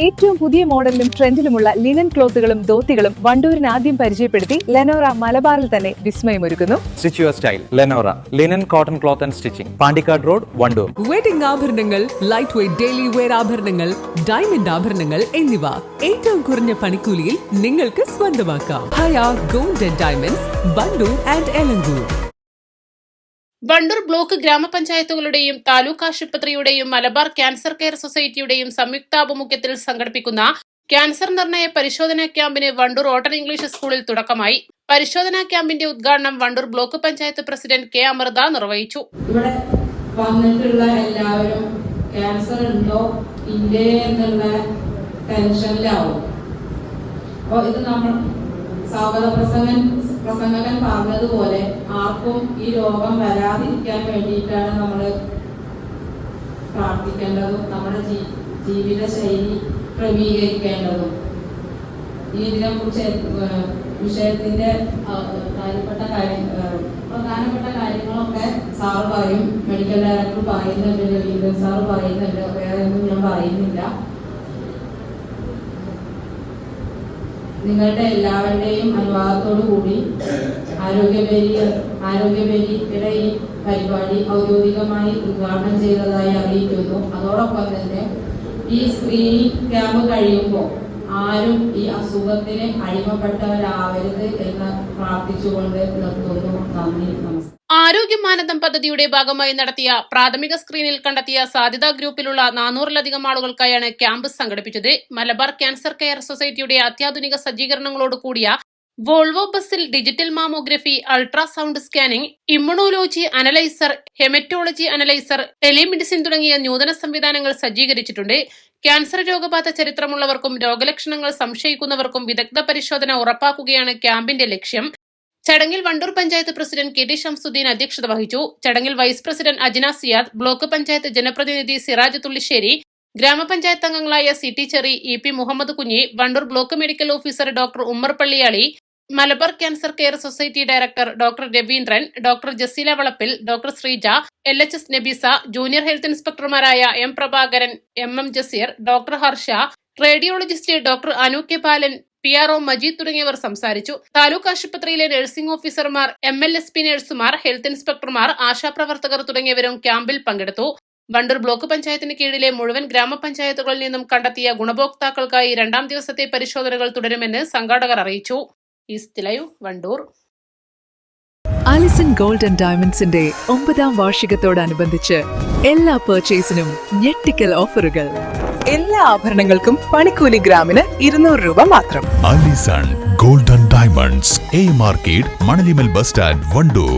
ഏറ്റവും പുതിയ മോഡലിലും ട്രെൻഡിലുമുള്ള ലിനൻ ക്ലോത്തുകളും ധോത്തികളും വണ്ടൂരിന് ആദ്യം പരിചയപ്പെടുത്തി ലെനോറ മലബാറിൽ തന്നെ വിസ്മയമൊരുക്കുന്നു. Stitch your style Lenora linen cotton cloth and stitching, Pandikkad road, Wandoor. Wedding ആഭരണങ്ങൾ, ലൈറ്റ് വെയ്റ്റ് ഡെയിലി വെയർ ആഭരണങ്ങൾ, ഡയമണ്ട് ആഭരണങ്ങൾ എന്നിവ ഏറ്റവും കുറഞ്ഞ പണിക്കൂലിയിൽ നിങ്ങൾക്ക് സ്വന്തമാക്കാം. Haya gold and diamonds, Wandoor and Elankur. Wandoor block ഗ്രാമപഞ്ചായത്തുകളുടെയും താലൂക്ക് ആശുപത്രിയുടെയും മലബാർ ക്യാൻസർ കെയർ സൊസൈറ്റിയുടെയും സംയുക്താഭിമുഖ്യത്തിൽ സംഘടിപ്പിക്കുന്ന ക്യാൻസർ നിർണയ പരിശോധനാ ക്യാമ്പിന് വണ്ടൂർ ഓട്ടൺ ഇംഗ്ലീഷ് സ്കൂളിൽ തുടക്കമായി. പരിശോധനാ ക്യാമ്പിന്റെ ഉദ്ഘാടനം Wandoor block panchayat president K Amritha നിർവഹിച്ചു. ഇവിടെ വന്നിട്ടുള്ള എല്ലാവരും ക്യാൻസർ ഉണ്ടോ ഇല്ലേ എന്നുള്ള ടെൻഷനിലാവും. അപ്പോൾ ഇത് നമ്മൾ സ്വാഗത പ്രസംഗകൻ പറഞ്ഞതുപോലെ ആർക്കും ഈ രോഗം വരാതിരിക്കാൻ വേണ്ടിയിട്ടാണ് നമ്മൾ പ്രാർത്ഥിക്കേണ്ടതും നമ്മുടെ ജീവിത ശൈലി ക്രമീകരിക്കേണ്ടതും. ഈ ഇതിനെക്കുറിച്ച് വിഷയത്തിന്റെ പ്രധാനപ്പെട്ട കാര്യങ്ങളൊക്കെ സാറ് പറയും, മെഡിക്കൽ ഡയറക്ടർ പറയുന്നുണ്ട്, രവീന്ദ്രൻ സാറ് പറയുന്നുണ്ട്, വേറെ ഒന്നും ഞാൻ പറയുന്നില്ല. നിങ്ങളുടെ എല്ലാവരുടെയും അനുവാദത്തോടു കൂടി ആരോഗ്യവേദിയുടെ ഈ പരിപാടി ഔദ്യോഗികമായി ഉദ്ഘാടനം ചെയ്തതായി അറിയിക്കുന്നു. അതോടൊപ്പം തന്നെ ഈ സ്ക്രീനിംഗ് ക്യാമ്പ് കഴിയുമ്പോൾ ആരും ഈ അസുഖത്തിന് അടിമപ്പെട്ടവരാവരുത് എന്ന് പ്രാർത്ഥിച്ചുകൊണ്ട് നിർത്തുന്നു. നന്ദി, നമസ്കാരം. ആരോഗ്യ മാനദണ്ഡം പദ്ധതിയുടെ ഭാഗമായി നടത്തിയ പ്രാഥമിക സ്ക്രീനിൽ കണ്ടെത്തിയ സാധ്യതാ ഗ്രൂപ്പിലുള്ള 400-ലധികം ആളുകൾക്കായാണ് ക്യാമ്പ് സംഘടിപ്പിച്ചത്. മലബാർ ക്യാൻസർ കെയർ സൊസൈറ്റിയുടെ അത്യാധുനിക സജ്ജീകരണങ്ങളോട് കൂടിയ വോൾവോ ബസ്സിൽ digital mammography, ultrasound scanning, immunology analyser, haematology analyser, telemedicine തുടങ്ങിയ നൂതന സംവിധാനങ്ങൾ സജ്ജീകരിച്ചിട്ടുണ്ട്. ക്യാൻസർ രോഗബാധ ചരിത്രമുള്ളവർക്കും രോഗലക്ഷണങ്ങൾ സംശയിക്കുന്നവർക്കും വിദഗ്ധ പരിശോധന ഉറപ്പാക്കുകയാണ് ക്യാമ്പിന്റെ ലക്ഷ്യം. ചടങ്ങിൽ Wandoor panchayat president K T Shamsuddin അധ്യക്ഷത വഹിച്ചു. ചടങ്ങിൽ vice president Ajina Siyad, block panchayat ജനപ്രതിനിധി സിറാജ് തുള്ളിശ്ശേരി, ഗ്രാമപഞ്ചായത്ത് അംഗങ്ങളായ C T Cherry, E P Muhammad Kunhi, Wandoor block medical officer doctor Ummer Palliyali, Malabar cancer care society director doctor Raveendran, doctor Jaseela Valappil, doctor Sreeja, LHS Nabeesa, junior health ഇൻസ്പെക്ടർമാരായ M Prabhakaran, MM Jaseer, doctor Harsha, radiologist doctor Anu K Balan, PRO Majeed തുടങ്ങിയവർ സംസാരിച്ചു. താലൂക്ക് ആശുപത്രിയിലെ നഴ്സിംഗ് ഓഫീസർമാർ, MLSP നഴ്സുമാർ, ഹെൽത്ത് ഇൻസ്പെക്ടർമാർ, ആശാപ്രവർത്തകർ തുടങ്ങിയവരും ക്യാമ്പിൽ പങ്കെടുത്തു. വണ്ടൂർ ബ്ലോക്ക് പഞ്ചായത്തിന് കീഴിലെ മുഴുവൻ ഗ്രാമപഞ്ചായത്തുകളിൽ നിന്നും കണ്ടെത്തിയ ഗുണഭോക്താക്കൾക്കായി 2ാം ദിവസത്തെ പരിശോധനകൾ തുടരുമെന്ന് സംഘാടകർ അറിയിച്ചു. East live, Wandoor. Allison gold and ഡയമണ്ട്സിന്റെ 9ാം വാർഷികത്തോടനുബന്ധിച്ച് എല്ലാ പർച്ചേസിനും ഞെട്ടിക്കൽ ഓഫറുകൾ. എല്ലാ ആഭരണങ്ങൾക്കും പണിക്കൂലി ഗ്രാമിന് 200 രൂപ മാത്രം. Allison gold and diamonds, A market, Manalimal bus stand, Wandoor.